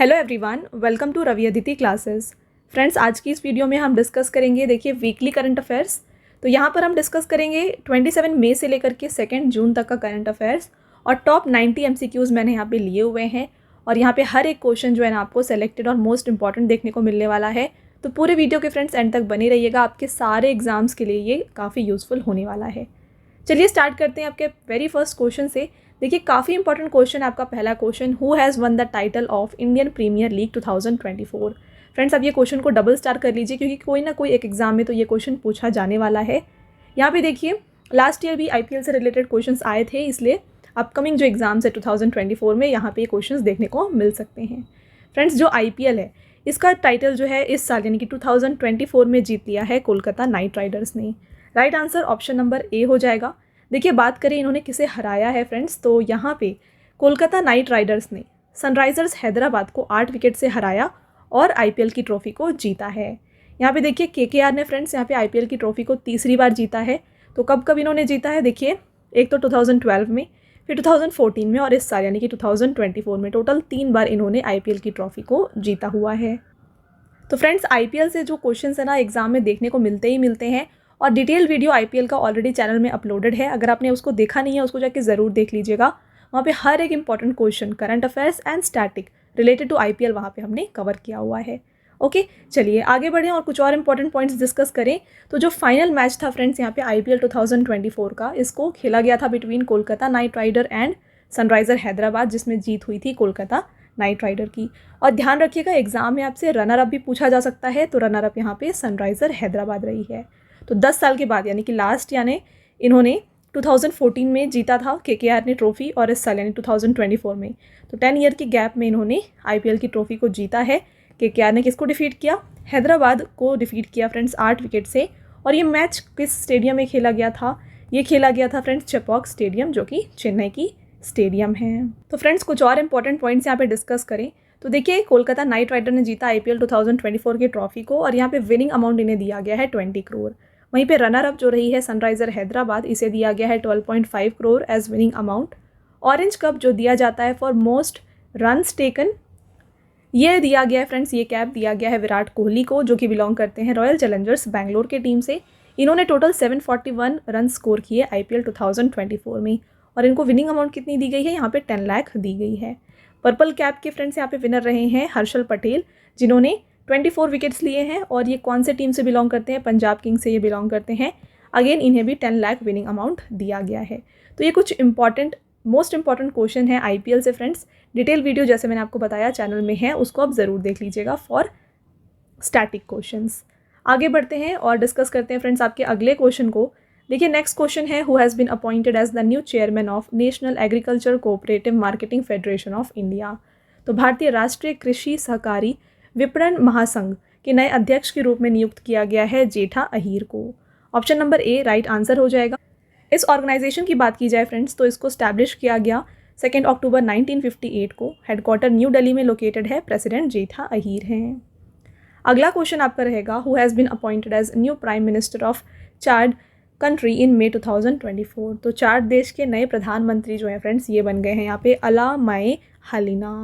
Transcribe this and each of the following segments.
Hello everyone, welcome to Ravi Aditi classes. Friends, आज की इस वीडियो में हम डिस्कस करेंगे देखिए वीकली करंट अफेयर्स। तो यहाँ पर हम डिस्कस करेंगे 27 मई से लेकर के 2 जून तक का करंट अफेयर्स और टॉप 90 MCQs मैंने यहाँ पे लिए हुए हैं। और यहाँ पे हर एक क्वेश्चन जो है ना आपको सेलेक्टेड और मोस्ट इंपॉर्टेंट देखने को मिलने वाला है। तो पूरे वीडियो के फ्रेंड्स एंड तक बने रहिएगा, आपके सारे एग्जाम्स के लिए ये काफ़ी यूज़फुल होने वाला है। चलिए स्टार्ट करते हैं आपके वेरी फर्स्ट क्वेश्चन से। देखिए काफ़ी इंपॉर्टेंट क्वेश्चन है आपका पहला question, who has won the title of Indian premiere League 2024। Friends, आप ये क्वेश्चन को डबल स्टार कर लीजिए क्योंकि कोई ना कोई एक एग्जाम में तो ये क्वेश्चन पूछा जाने वाला है। यहाँ पे देखिए लास्ट ईयर भी IPL से रिलेटेड क्वेश्चंस आए थे, इसलिए अपकमिंग जो एग्जाम्स है 2024 में यहाँ पे ये क्वेश्चंस देखने को मिल सकते हैं। फ्रेंड्स, जो IPL है इसका टाइटल जो है इस साल यानी कि 2024 में जीत लिया है कोलकाता नाइट राइडर्स ने। राइट आंसर ऑप्शन नंबर ए हो जाएगा। देखिए बात करें इन्होंने किसे हराया है फ्रेंड्स, तो यहाँ पे कोलकाता नाइट राइडर्स ने सनराइजर्स हैदराबाद को 8 विकेट से हराया और IPL की ट्रॉफी को जीता है। यहाँ पे देखिए KKR ने फ्रेंड्स यहाँ पे IPL की ट्रॉफी को तीसरी बार जीता है। तो कब कब इन्होंने जीता है, देखिए एक तो 2012 में, फिर 2014 में और इस साल यानी कि 2024 में टोटल 3 बार इन्होंने IPL की ट्रॉफी को जीता हुआ है। तो फ्रेंड्स, IPL से जो क्वेश्चन है ना एग्जाम में देखने को मिलते ही मिलते हैं और डिटेल वीडियो IPL का ऑलरेडी चैनल में अपलोडेड है। अगर आपने उसको देखा नहीं है उसको जाके ज़रूर देख लीजिएगा। वहाँ पे हर एक important question current affairs and static related to IPL वहाँ पे हमने कवर किया हुआ है। ओके, चलिए आगे बढ़ें और कुछ और इंपॉर्टेंट पॉइंट्स डिस्कस करें। तो जो फाइनल मैच था फ्रेंड्स यहाँ पे IPL 2024 का, इसको खेला गया था between Kolkata night Rider and Sunriser Hyderabad, जिसमें जीत हुई थी कोलकाता नाइट राइडर की। और ध्यान रखिएगा एग्जाम में आपसे रनर अप भी पूछा जा सकता है, तो रनर अप यहाँ पे सनराइजर हैदराबाद रही है। तो 10 साल के बाद यानी कि लास्ट यानी इन्होंने 2014 में जीता था KKR ने ट्रॉफी और इस साल यानी 2024 में, तो 10 ईयर की गैप में इन्होंने IPL की ट्रॉफी को जीता है। KKR ने किसको डिफीट किया, हैदराबाद को डिफीट किया फ्रेंड्स 8 विकेट से। और ये मैच किस स्टेडियम में खेला गया था, ये खेला गया था फ्रेंड्स चेपॉक स्टेडियम, जो कि चेन्नई की स्टेडियम है। तो फ्रेंड्स कुछ और इंपॉर्टेंट पॉइंट्स यहाँ पे डिस्कस करें। तो देखिए कोलकाता नाइट राइडर ने जीता IPL 2024 की ट्रॉफी को और यहाँ पे विनिंग अमाउंट इन्हें दिया गया है 20 करोड़। वहीं पे रनर अप जो रही है सनराइजर हैदराबाद, इसे दिया गया है 12.5 crore as winning amount. Orange cup जो दिया जाता है फॉर मोस्ट रन्स टेकन, ये दिया गया है फ्रेंड्स, ये कैप दिया गया है विराट कोहली को, जो कि बिलोंग करते हैं रॉयल चैलेंजर्स बैंगलोर के टीम से। इन्होंने टोटल 741 रन स्कोर किए IPL 2024 में और इनको विनिंग अमाउंट कितनी दी गई है, यहाँ पे 10 लाख दी गई है। पर्पल कैप के फ्रेंड्स यहाँ पे विनर रहे हैं हर्षल पटेल, जिन्होंने 24 विकेट्स लिए हैं और ये कौन से टीम से बिलोंग करते हैं, पंजाब किंग्स से ये बिलोंग करते हैं। अगेन इन्हें भी 10 लाख विनिंग अमाउंट दिया गया है। तो ये कुछ इंपॉर्टेंट मोस्ट इंपॉर्टेंट क्वेश्चन है IPL से फ्रेंड्स। डिटेल वीडियो जैसे मैंने आपको बताया चैनल में है, उसको आप ज़रूर देख लीजिएगा फॉर स्टैटिक क्वेश्चंस। आगे बढ़ते हैं और डिस्कस करते हैं फ्रेंड्स आपके अगले क्वेश्चन को। देखिए नेक्स्ट क्वेश्चन है, who has been appointed as the new chairman of National Agriculture Cooperative Marketing Federation of India. तो भारतीय राष्ट्रीय कृषि सहकारी विपणन महासंघ के नए अध्यक्ष के रूप में नियुक्त किया गया है जेठा अहीर को। ऑप्शन नंबर ए राइट आंसर हो जाएगा। इस ऑर्गेनाइजेशन की बात की जाए फ्रेंड्स, तो इसको स्टैब्लिश किया गया 2 अक्टूबर 1958 को। हेडक्वार्टर न्यू दिल्ली में लोकेटेड है। प्रेसिडेंट जेठा अहीर हैं। अगला क्वेश्चन आपका रहेगा, who has been appointed as new prime minister of Chad country in May 2024। तो चाड देश के नए प्रधानमंत्री जो हैं फ्रेंड्स ये बन गए हैं यहाँ पे अला माए हालिना।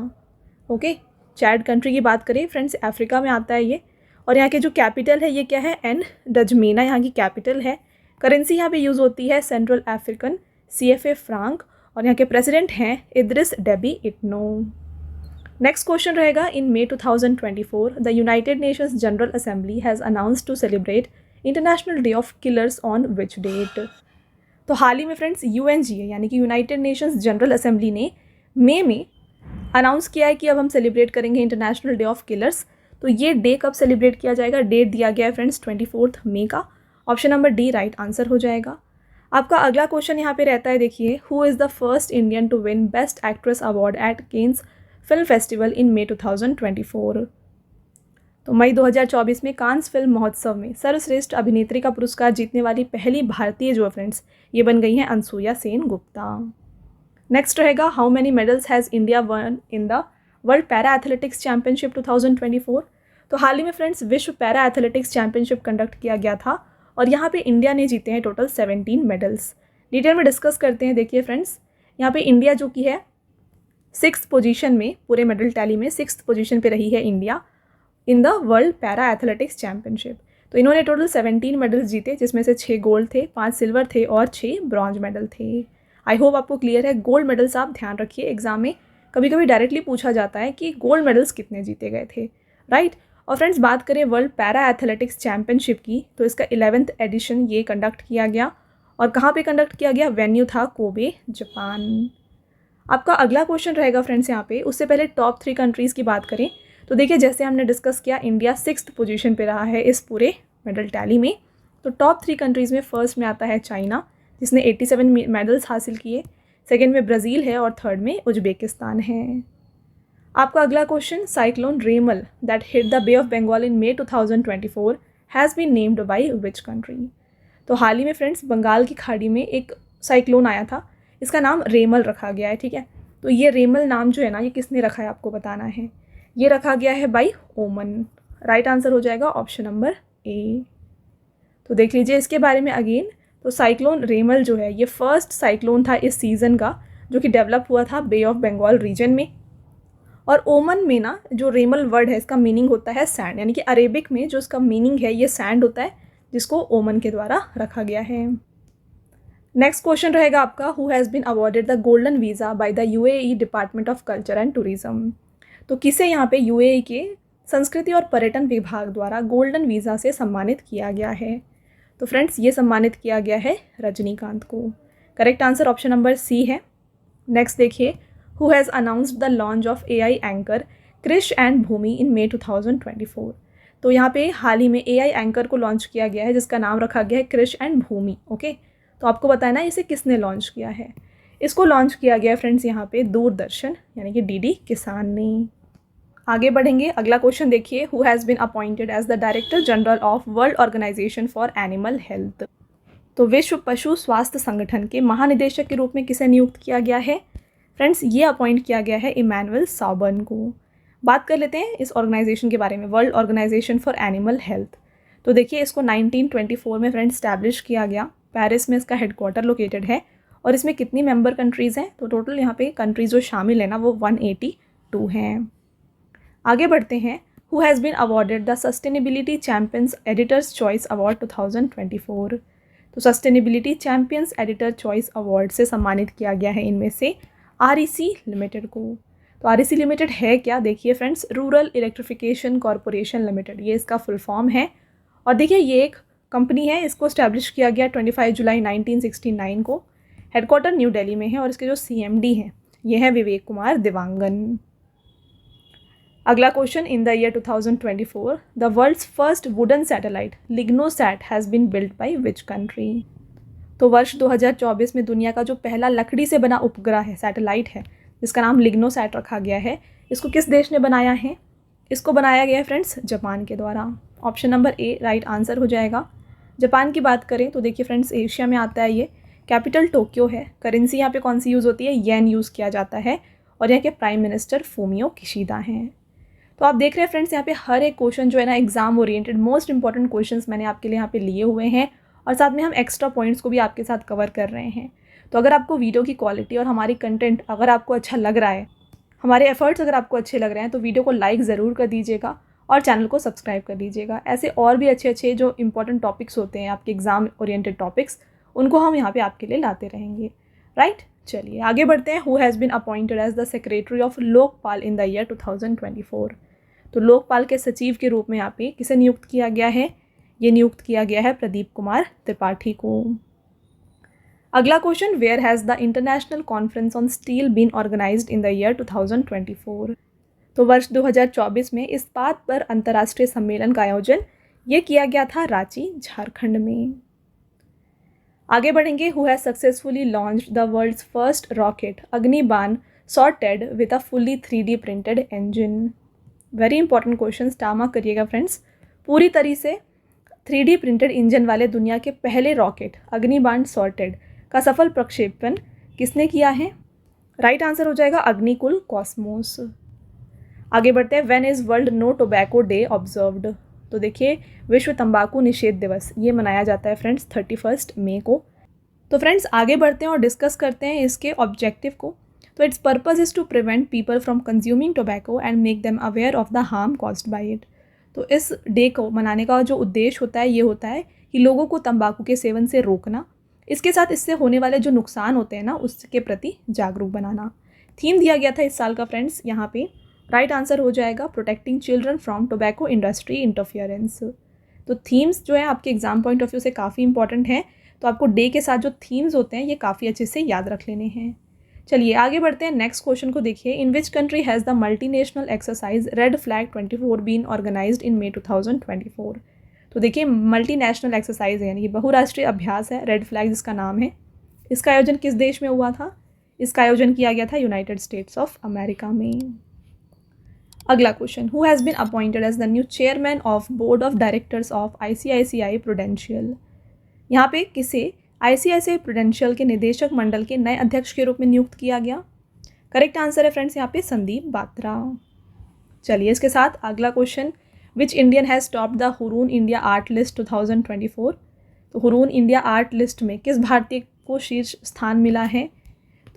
ओके, चाड कंट्री की बात करें फ्रेंड्स, अफ्रीका में आता है ये। और यहाँ के जो कैपिटल है ये क्या है, एन डजमेना यहाँ की कैपिटल है। करेंसी यहाँ पे यूज़ होती है सेंट्रल अफ्रीकन CFA फ्रांक और यहाँ के प्रेसिडेंट हैं Idriss Deby Itno. Next question रहेगा, in May 2024 the United Nations General Assembly has announced to celebrate International Day of killers on which date. तो हाल ही में फ्रेंड्स UNGA यानी कि यूनाइटेड नेशंस जनरल असेंबली ने मई में अनाउंस किया है कि अब हम सेलिब्रेट करेंगे इंटरनेशनल डे ऑफ किलर्स। तो ये डे कब सेलिब्रेट किया जाएगा, डेट दिया गया है फ्रेंड्स 24 मई का। Option number D right answer हो जाएगा। आपका अगला क्वेश्चन यहाँ पे रहता है, देखिए who is the first Indian to win best actress award at Cannes film festival in May 2024। तो मई 2024 में कांस फिल्म महोत्सव में सर्वश्रेष्ठ अभिनेत्री का पुरस्कार जीतने वाली पहली भारतीय जो है फ्रेंड्स ये बन गई हैं अनसुया सेन गुप्ता। नेक्स्ट रहेगा, how many medals has India one in the world para athletics championship 2024। तो हाल ही में फ्रेंड्स विश्व पैरा एथलेटिक्स चैंपियनशिप कंडक्ट किया गया था और यहाँ पे इंडिया ने जीते हैं टोटल 17 मेडल्स। डिटेल में डिस्कस करते हैं। देखिए फ्रेंड्स यहाँ पे इंडिया जो की है 6th पोजीशन में, पूरे मेडल टैली में 6th पोजीशन पे रही है India in the world para athletics championship. तो इन्होंने टोटल 17 मेडल्स जीते, जिसमें से 6 गोल्ड थे, 5 सिल्वर थे और 6 ब्रॉन्ज मेडल थे। आई होप आपको क्लियर है। गोल्ड मेडल्स आप ध्यान रखिए, एग्जाम में कभी कभी डायरेक्टली पूछा जाता है कि गोल्ड मेडल्स कितने जीते गए थे, राइट। और फ्रेंड्स, बात करें वर्ल्ड पैरा एथलेटिक्स चैम्पियनशिप की, तो इसका 11th एडिशन ये कंडक्ट किया गया। और कहाँ पे कंडक्ट किया गया? वेन्यू था कोबे, जापान। आपका अगला क्वेश्चन रहेगा फ्रेंड्स यहाँ पे, उससे पहले टॉप 3 कंट्रीज़ की बात करें तो देखिए, जैसे हमने डिस्कस किया, इंडिया 6th पोजीशन पे रहा है इस पूरे मेडल टैली में। तो टॉप 3 कंट्रीज़ में फर्स्ट में आता है चाइना, जिसने 87 मेडल्स हासिल किए। सेकेंड में ब्राज़ील है और थर्ड में उज्बेकिस्तान है। आपका अगला question, cyclone Remal that hit the Bay of Bengal in May 2024 has been named by which country. तो हाल ही में फ्रेंड्स बंगाल की खाड़ी में एक साइक्लोन आया था, इसका नाम रेमल रखा गया है, ठीक है। तो ये रेमल नाम जो है ना, ये किसने रखा है आपको बताना है। ये रखा गया है बाई ओमन। राइट आंसर हो जाएगा ऑप्शन नंबर ए। तो देख लीजिए इसके बारे में अगेन। तो साइक्लोन रेमल जो है ये फर्स्ट साइक्लोन था इस सीज़न का, जो कि डेवलप हुआ था बे ऑफ बंगाल रीजन में। और ओमन में ना, जो रेमल वर्ड है इसका मीनिंग होता है सैंड, यानी कि अरेबिक में जो इसका मीनिंग है ये सैंड होता है, जिसको ओमन के द्वारा रखा गया है। नेक्स्ट क्वेश्चन रहेगा आपका, who has been awarded the golden visa by the UAE department of culture and tourism. तो किसे यहाँ पे UAE के संस्कृति और पर्यटन विभाग द्वारा गोल्डन वीज़ा से सम्मानित किया गया है। तो फ्रेंड्स, ये सम्मानित किया गया है रजनीकांत को। Correct answer option number C है। नेक्स्ट देखिए, who has announced the launch of AI anchor Krish and Bhumi in May 2024। तो यहाँ पे हाल ही में AI एंकर को लॉन्च किया गया है, जिसका नाम रखा गया है क्रिश एंड भूमि। ओके, तो आपको बताया ना इसे किसने लॉन्च किया है। इसको लॉन्च किया गया है फ्रेंड्स यहाँ पे दूरदर्शन यानी कि DD किसान ने। आगे बढ़ेंगे, अगला क्वेश्चन देखिए, who has been appointed as the director general of World Organisation for Animal Health. तो विश्व पशु स्वास्थ्य संगठन के महानिदेशक के रूप में किसे नियुक्त किया गया है? फ्रेंड्स, ये अपॉइंट किया गया है इमैनुअल सॉबर्न को। बात कर लेते हैं इस ऑर्गेनाइजेशन के बारे में, World Organisation for Animal Health. तो देखिए, इसको 1924 में फ्रेंड्स स्टैब्लिश किया गया, पेरिस में इसका हेडक्वार्टर लोकेटेड है। और इसमें कितनी मेंबर कंट्रीज़ हैं? तो टोटल यहाँ पे कंट्रीज़ जो शामिल है ना, वो 182 हैं। आगे बढ़ते हैं, who has been awarded the Sustainability Champions Editors Choice Award 2024। तो sustainability champions editor choice award से सम्मानित किया गया है इनमें से REC लिमिटेड को। तो REC लिमिटेड है क्या? देखिए friends, rural electrification corporation limited, ये इसका फुल फॉर्म है। और देखिए, ये एक कंपनी है, इसको स्टैब्लिश किया गया 25 जुलाई 1969 को। हेडक्वार्टर न्यू दिल्ली में है और इसके जो CMD हैं ये है विवेक कुमार दिवांगन। अगला question, in the year 2024 the world's first wooden satellite LignoSat has been built by which country. तो वर्ष 2024 में दुनिया का जो पहला लकड़ी से बना उपग्रह है, सैटेलाइट है, जिसका नाम लिग्नोसैट रखा गया है, इसको किस देश ने बनाया है? इसको बनाया गया है फ्रेंड्स जापान के द्वारा। ऑप्शन नंबर ए राइट आंसर हो जाएगा। जापान की बात करें तो देखिए फ्रेंड्स, एशिया में आता है ये, कैपिटल टोक्यो है। करेंसी यहाँ पे कौन सी यूज़ होती है? येन यूज़ किया जाता है। और यहाँ के प्राइम मिनिस्टर फूमियो किशिदा हैं। तो आप देख रहे हैं फ्रेंड्स, यहाँ पे हर एक क्वेश्चन जो है ना, exam oriented most important questions मैंने आपके लिए यहाँ पे लिए हुए हैं। और साथ में हम एक्स्ट्रा पॉइंट्स को भी आपके साथ कवर कर रहे हैं। तो अगर आपको वीडियो की क्वालिटी और हमारी कंटेंट अगर आपको अच्छा लग रहा है, हमारे एफर्ट्स अगर आपको अच्छे लग रहे हैं, तो वीडियो को लाइक ज़रूर कर दीजिएगा और चैनल को सब्सक्राइब कर लीजिएगा। ऐसे और भी अच्छे अच्छे जो इंपॉर्टेंट टॉपिक्स होते हैं आपके एग्जाम ओरिएंटेड टॉपिक्स, उनको हम यहाँ पे आपके लिए लाते रहेंगे, राइट। चलिए आगे बढ़ते हैं। Who has been appointed as the secretary of Lokpal in the year 2024। तो लोकपाल के सचिव के रूप में यहाँ पे किसे नियुक्त किया गया है? ये नियुक्त किया गया है प्रदीप कुमार त्रिपाठी को। अगला question, where has the international conference on steel been organised in the year 2024। तो वर्ष 2024 में इस्पात पर अंतर्राष्ट्रीय सम्मेलन का आयोजन ये किया गया था रांची, झारखंड में। आगे बढ़ेंगे, who has successfully launched the world's first rocket Agnibaan sorted with a fully 3D printed engine. Very important question, star mark करिएगा फ्रेंड्स। पूरी तरह से 3D प्रिंटेड इंजन वाले दुनिया के पहले रॉकेट अग्निबाण सॉर्टेड का सफल प्रक्षेपण किसने किया है? राइट आंसर हो जाएगा अग्निकुल कॉस्मोस। आगे बढ़ते हैं, when is World No Tobacco Day observed. तो देखिए, विश्व तंबाकू निषेध दिवस ये मनाया जाता है फ्रेंड्स 31 मई को। तो फ्रेंड्स आगे बढ़ते हैं और डिस्कस करते हैं इसके ऑब्जेक्टिव को। तो its purpose is to prevent people from consuming tobacco and make them aware of the harm caused by it. तो इस डे को मनाने का जो उद्देश्य होता है ये होता है कि लोगों को तंबाकू के सेवन से रोकना, इसके साथ इससे होने वाले जो नुकसान होते हैं ना उसके प्रति जागरूक बनाना। थीम दिया गया था इस साल का फ्रेंड्स, यहाँ पे राइट आंसर हो जाएगा protecting children from tobacco industry interference. तो थीम्स जो है आपके एग्जाम पॉइंट ऑफ व्यू से काफ़ी इंपॉर्टेंट है, तो आपको डे के साथ जो थीम्स होते हैं ये काफ़ी अच्छे से याद रख लेने हैं। चलिए आगे बढ़ते हैं, नेक्स्ट क्वेश्चन को देखिए। In which country has the multinational exercise red flag 24 been organised in May 2024। तो देखिए मल्टीनेशनल एक्सरसाइज है यानी कि बहुराष्ट्रीय अभ्यास है, रेड फ्लैग जिसका नाम है। इसका आयोजन किस देश में हुआ था? इसका आयोजन किया गया था यूनाइटेड स्टेट्स ऑफ अमेरिका में। अगला question, who has been appointed as the new chairman of board of directors of ICICI Prudential. यहाँ पे किसे ICICI प्रूडेंशियल के निदेशक मंडल के नए अध्यक्ष के रूप में नियुक्त किया गया? करेक्ट आंसर है फ्रेंड्स यहाँ पे संदीप बात्रा। चलिए इसके साथ अगला question, which Indian has top the Hurun India art list 2024। तो हुरून इंडिया आर्ट लिस्ट में किस भारतीय को शीर्ष स्थान मिला है?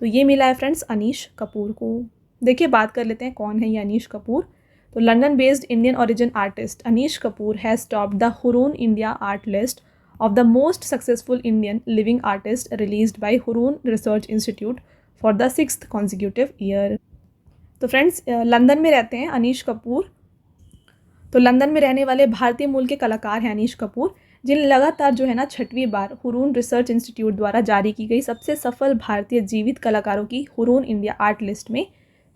तो ये मिला है फ्रेंड्स अनीश कपूर को। देखिए बात कर लेते हैं कौन है ये अनीश कपूर। तो London based Indian origin artist Anish Kapoor has top the Hurun India art list of the most successful Indian living artist released by Hurun Research Institute for the 6th consecutive year। तो फ्रेंड्स लंदन में रहते हैं अनीश कपूर। तो London में रहने वाले भारतीय मूल के कलाकार हैं अनीश कपूर, जिन लगातार जो है ना 6वीं बार हुरून रिसर्च इंस्टीट्यूट द्वारा जारी की गई सबसे सफल भारतीय जीवित कलाकारों की हुरून इंडिया आर्ट लिस्ट में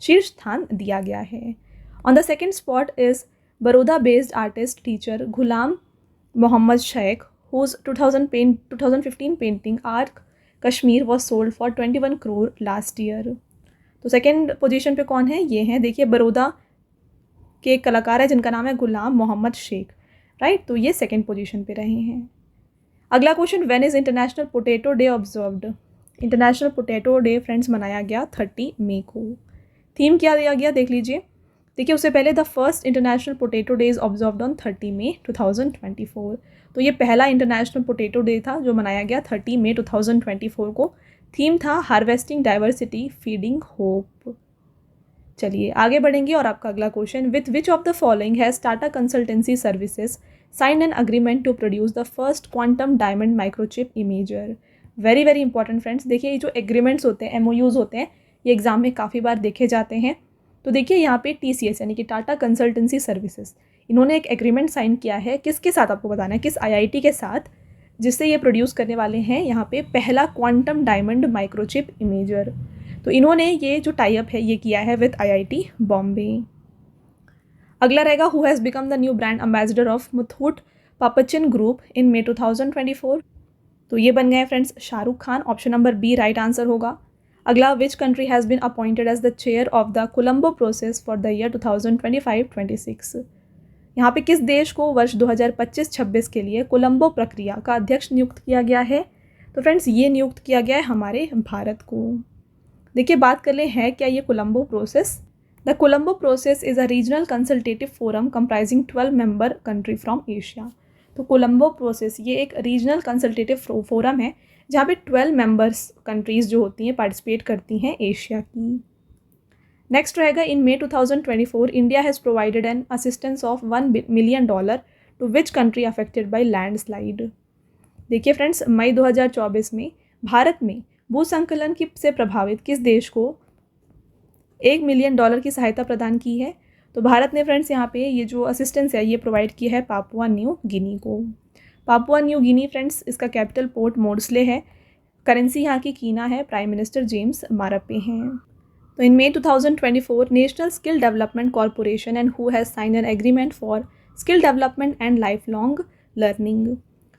शीर्ष स्थान दिया गया है। On the second spot is Baroda based artist teacher Ghulam Mohammed Sheikh whose 2015 painting Arc Kashmir was sold for 21 crore last year। तो सेकेंड पोजीशन पे कौन है? ये हैं देखिए बड़ौदा के एक कलाकार है जिनका नाम है गुलाम मोहम्मद शेख, राइट। तो ये सेकेंड पोजीशन पे रहे हैं। अगला question, when is international potato day observed. International potato day friends मनाया गया 30 मई को। थीम क्या दिया गया देख लीजिए। देखिए उससे पहले the first international potato day is observed on 30 मई 2024। तो ये पहला इंटरनेशनल पोटैटो डे था जो मनाया गया 30 मई 2024 को। थीम था हार्वेस्टिंग डाइवर्सिटी फीडिंग होप। चलिए आगे बढ़ेंगे और आपका अगला question, with which of the following has Tata Consultancy Services sign an agreement to produce the first quantum diamond microchip imager. Very very important friends. देखिए ये जो एग्रीमेंट्स होते हैं MOUs होते हैं ये एग्जाम में काफ़ी बार देखे जाते हैं। तो देखिए यहाँ पे TCS यानी कि टाटा कंसल्टेंसी सर्विसेज, इन्होंने एक एग्रीमेंट साइन किया है किसके साथ, आपको बताना है किस IIT के साथ, जिससे ये प्रोड्यूस करने वाले हैं यहाँ पे पहला क्वांटम डायमंड माइक्रोचिप इमेजर। तो इन्होंने ये जो टाई अप है ये किया है विद IIT बॉम्बे। अगला रहेगा, who has become the new brand ambassador of Muthoot Pappachan group in May 2024। तो ये बन गए friends Shahrukh Khan. Option number B right answer होगा। अगला, which country has been appointed as the chair of the Colombo process for the year 2025-26। यहाँ पे किस देश को वर्ष 2025-26 के लिए कोलंबो प्रक्रिया का अध्यक्ष नियुक्त किया गया है? तो फ्रेंड्स ये नियुक्त किया गया है हमारे भारत को। देखिए बात कर ले है क्या ये Colombo process. The Colombo process is a regional consultative forum comprising 12 member country from Asia. तो कोलंबो प्रोसेस ये एक रीजनल कंसल्टेटिव फोरम है जहाँ पे 12 मेंबर्स कंट्रीज़ जो होती हैं पार्टिसिपेट करती हैं एशिया की। नेक्स्ट रहेगा, in May 2024 India has provided an assistance of $1 million to which country affected by landslide. देखिए फ्रेंड्स मई 2024 में भारत में भूस्खलन की से प्रभावित किस देश को $1 मिलियन की सहायता प्रदान की है? तो भारत ने फ्रेंड्स यहाँ पे ये जो असिस्टेंस है ये प्रोवाइड की है पापुआ न्यू गिनी को। पापुआ न्यू गिनी फ्रेंड्स इसका कैपिटल पोर्ट मोर्सले है, करेंसी यहाँ की कीना है, प्राइम मिनिस्टर जेम्स मारापे हैं। तो in May 2024 National Skill Development Corporation and who has sign an agreement for skill development and lifelong learning.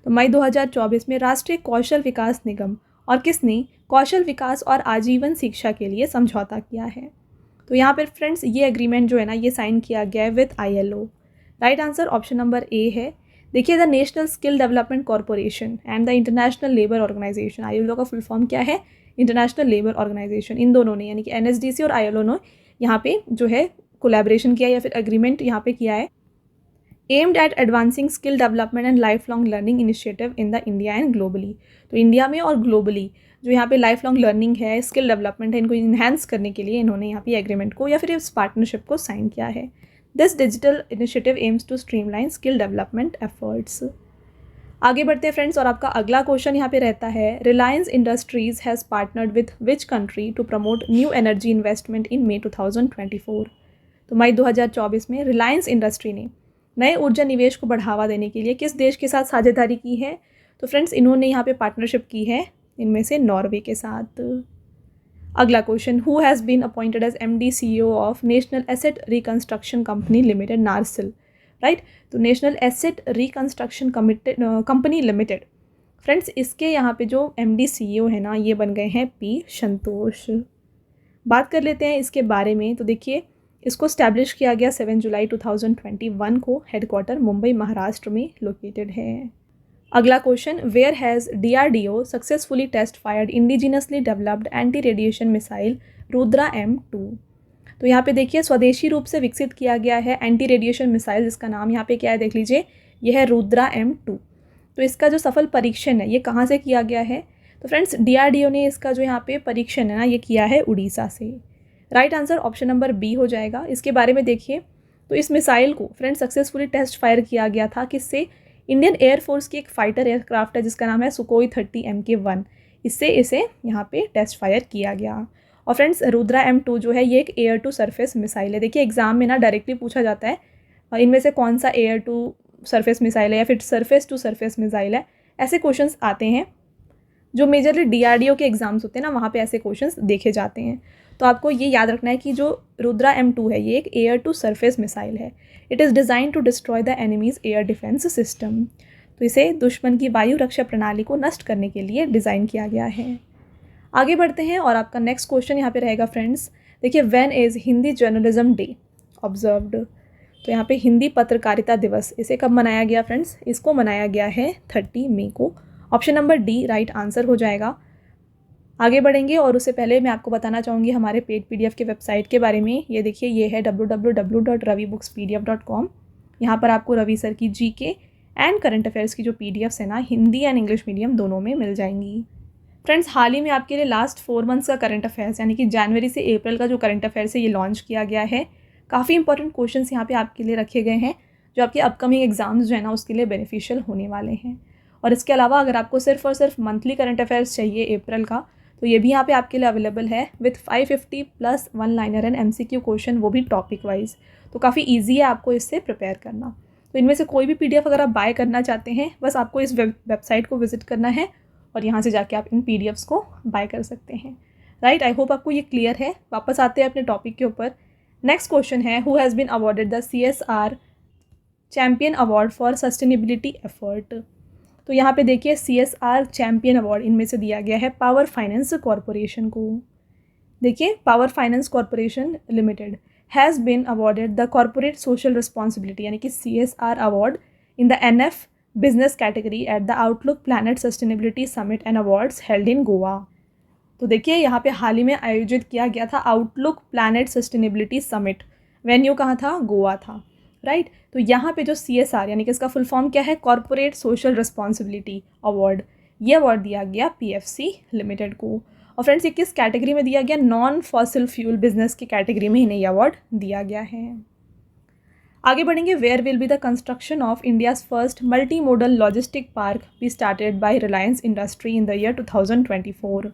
तो मई 2024 में राष्ट्रीय कौशल विकास निगम और किसने कौशल विकास और आजीवन शिक्षा के लिए समझौता किया है? तो यहाँ पर फ्रेंड्स ये एग्रीमेंट जो है ना ये साइन किया गया है with ILO। Right answer option number A है। देखिए the National Skill Development Corporation and the International Labour Organisation, ILO का फुल फॉर्म क्या है? International Labour organisation. इन दोनों ने यानी कि NSDC और ILO ने यहाँ पे जो है कोलैबोरेशन किया या फिर एग्रीमेंट यहाँ पे किया है, aimed at advancing skill development and lifelong learning initiative in the India and globally. तो इंडिया में और ग्लोबली जो यहाँ पे लाइफ लॉन्ग लर्निंग है, स्किल डेवलपमेंट है, इनको इन्हेंस करने के लिए इन्होंने यहाँ पे एग्रीमेंट को या फिर इस पार्टनरशिप को साइन किया है। This digital initiative aims to streamline skill development efforts. आगे बढ़ते हैं फ्रेंड्स, और आपका अगला क्वेश्चन यहाँ पे रहता है, Reliance Industries has partnered with which country to promote new energy investment in May 2024। तो मई 2024 में रिलायंस इंडस्ट्री ने नए ऊर्जा निवेश को बढ़ावा देने के लिए किस देश के साथ साझेदारी की है? तो फ्रेंड्स इन्होंने यहाँ पे पार्टनरशिप की है इनमें से नॉर्वे के साथ। अगला question, who has been appointed as MD CEO of national asset reconstruction company limited NARCL, right. तो national asset reconstruction company limited, friends इसके यहाँ पे जो MD CEO है ना, ये बन गए हैं P संतोष। बात कर लेते हैं इसके बारे में। तो देखिए, इसको स्टैब्लिश किया गया 7 जुलाई 2021 को, हेडक्वार्टर मुंबई महाराष्ट्र में लोकेटेड है। अगला question, where has DRDO successfully test fired indigenously developed anti radiation missile Rudra M2। तो यहाँ पे देखिए, स्वदेशी रूप से विकसित किया गया है एंटी रेडिएशन मिसाइल, जिसका नाम यहाँ पे क्या है देख लीजिए, यह है रुद्रा M2। तो इसका जो सफल परीक्षण है ये कहाँ से किया गया है? तो फ्रेंड्स DRDO ने इसका जो यहाँ पे परीक्षण है ना, ये किया है उड़ीसा से। Right answer option number B हो जाएगा। इसके बारे में देखिए, तो इस मिसाइल को फ्रेंड्स सक्सेसफुली टेस्ट फायर किया गया था किससे? इंडियन एयरफोर्स की एक फाइटर एयरक्राफ्ट है जिसका नाम है सुकोई 30 MK1, इससे इसे यहाँ पे टेस्ट फायर किया गया। और फ्रेंड्स रुद्रा M2 जो है ये एक एयर टू सरफेस मिसाइल है। देखिए एग्जाम में ना डायरेक्टली पूछा जाता है इनमें से कौन सा एयर टू सरफेस मिसाइल है या फिर सरफेस टू सरफेस मिसाइल है, ऐसे क्वेश्चंस आते हैं। जो मेजरली DRDO के एग्जाम्स होते हैं ना, वहाँ पे ऐसे क्वेश्चंस देखे जाते हैं। तो आपको ये याद रखना है कि जो रुद्रा M2 है ये एक एयर टू सरफेस मिसाइल है। It is design to destroy the enemy's air defence system. तो इसे दुश्मन की वायु रक्षा प्रणाली को नष्ट करने के लिए डिज़ाइन किया गया है। आगे बढ़ते हैं, और आपका नेक्स्ट क्वेश्चन यहाँ पे रहेगा फ्रेंड्स, देखिए, when is Hindi journalism day observed. तो यहाँ पे हिंदी पत्रकारिता दिवस, इसे कब मनाया गया फ्रेंड्स? इसको मनाया गया है 30 मई को। Option number D right answer हो जाएगा। आगे बढ़ेंगे, और उससे पहले मैं आपको बताना चाहूँगी हमारे पेड PDF के वेबसाइट के बारे में। ये देखिए, ये है www.ravibookspdf.com। यहाँ पर आपको रवि सर की GK एंड करंट अफेयर्स की जो PDFs है ना, हिंदी एंड इंग्लिश मीडियम दोनों में मिल जाएंगी। फ्रेंड्स हाल ही में आपके लिए लास्ट 4 मंथ्स का करंट अफेयर्स यानी कि जनवरी से अप्रैल का जो करंट अफेयर्स है ये लॉन्च किया गया है। काफ़ी इंपॉर्टेंट क्वेश्चंस यहाँ पे आपके लिए रखे गए हैं जो आपके अपकमिंग एग्जाम्स जो है ना उसके लिए बेनिफिशियल होने वाले हैं। और इसके अलावा अगर आपको सिर्फ और सिर्फ मंथली करंट अफेयर्स चाहिए अप्रैल का, तो ये भी यहाँ पे आपके लिए अवेलेबल है with 550 plus 1 liner and MCQ question, वो भी टॉपिक वाइज। तो काफ़ी ईजी है आपको इससे प्रिपेयर करना। तो इनमें से कोई भी PDF अगर आप बाय करना चाहते हैं, बस आपको इस वेबसाइट को विजिट करना है और यहाँ से जाके आप इन PDFs को बाय कर सकते हैं। राइट, आई होप आपको ये क्लियर है। वापस आते हैं अपने टॉपिक के ऊपर। नेक्स्ट क्वेश्चन है, who has been awarded the CSR champion award for sustainability effort. तो यहाँ पे देखिए, CSR चैम्पियन अवार्ड इनमें से दिया गया है पावर फाइनेंस कॉरपोरेशन को। देखिए, Power Finance Corporation limited has been awarded the corporate social responsibility यानी कि CSR award in the NF business category at the Outlook Planet Sustainability Summit and Awards held in Goa. तो देखिए, यहाँ पे हाल ही में आयोजित किया गया था outlook Planet Sustainability summit. Venue कहाँ था? गोवा था। राइट, तो यहाँ पे जो CSR यानी कि इसका फुल फॉर्म क्या है? कॉरपोरेट सोशल रिस्पॉन्सिबिलिटी अवार्ड, ये अवार्ड दिया गया PFC लिमिटेड को। और फ्रेंड्स ये किस कैटेगरी में दिया गया? नॉन फॉसिल फ्यूल बिजनेस की कैटेगरी में इन्हें ये अवार्ड दिया गया है। आगे बढ़ेंगे, where will be the construction of India's first multi model logistic park be started by Reliance industry in the year 2024।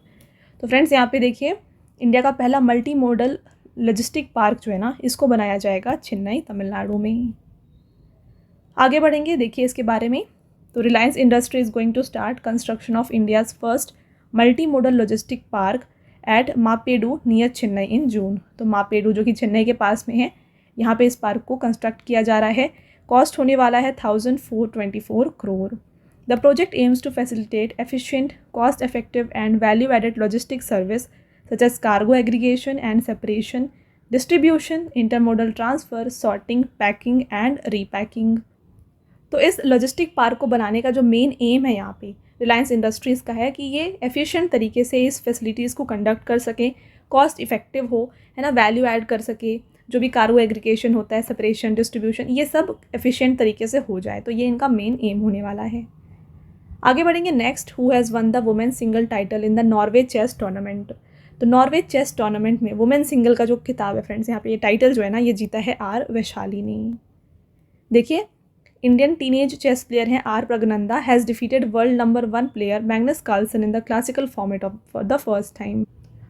तो फ्रेंड्स यहाँ पे देखिए, इंडिया का पहला मल्टी मॉडल लॉजिस्टिक पार्क जो है ना, इसको बनाया जाएगा चेन्नई तमिलनाडु में। आगे बढ़ेंगे, देखिए इसके बारे में। तो Reliance industry is going to start construction of India's first multi model logistic park at Mapedu near Chennai in June. तो मापेडू जो कि चेन्नई के पास में है, यहाँ पे इस पार्क को कंस्ट्रक्ट किया जा रहा है। कॉस्ट होने वाला है 1424 crore. The project aims to facilitate efficient, cost effective and value added logistic service such as cargo aggregation and separation, distribution, intermodal transfer, sorting, packing and repacking। तो इस लॉजिस्टिक पार्क को बनाने का जो मेन एम है यहाँ पे रिलायंस इंडस्ट्रीज़ का है कि ये एफिशिएंट तरीके से इस फैसिलिटीज़ को कंडक्ट कर सके, कॉस्ट इफेक्टिव हो, है ना, वैल्यू ऐड कर सके, जो भी कार्गो एग्रीगेशन होता है, सेपरेशन, डिस्ट्रीब्यूशन, ये सब एफिशिएंट तरीके से हो जाए। तो ये इनका मेन एम होने वाला है। आगे बढ़ेंगे next, who has won the women single title in the Norway chess tournament. तो नॉर्वे चेस टूर्नामेंट में वुमेन सिंगल का जो खिताब है फ्रेंड्स, यहाँ पे ये टाइटल जो है ना, ये जीता है आर वैशाली ने। देखिए, इंडियन टीनेज चेस प्लेयर हैं R Praggnanandhaa has defeated world number 1 player Magnus Carlsen in the classical format of for the first time.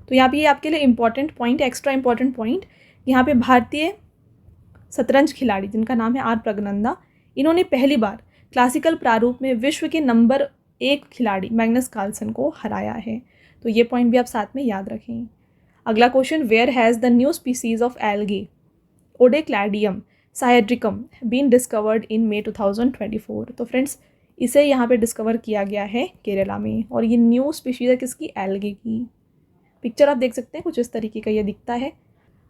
तो यहाँ पे ये आपके लिए important point, extra important point, यहाँ पे भारतीय शतरंज खिलाड़ी जिनका नाम है आर प्रगनंदा, इन्होंने पहली बार क्लासिकल प्रारूप में विश्व के नंबर 1 खिलाड़ी मैग्नस कार्लसन को हराया है। तो ये पॉइंट भी आप साथ में याद रखें। अगला question, where has the new species of algae Oedocladium sahyadricum been discovered in May 2024। तो फ्रेंड्स, इसे यहाँ पे डिस्कवर किया गया है केरला में, और ये न्यू स्पीशीज़ है किसकी, एल्गी की। पिक्चर आप देख सकते हैं, कुछ इस तरीके का ये दिखता है।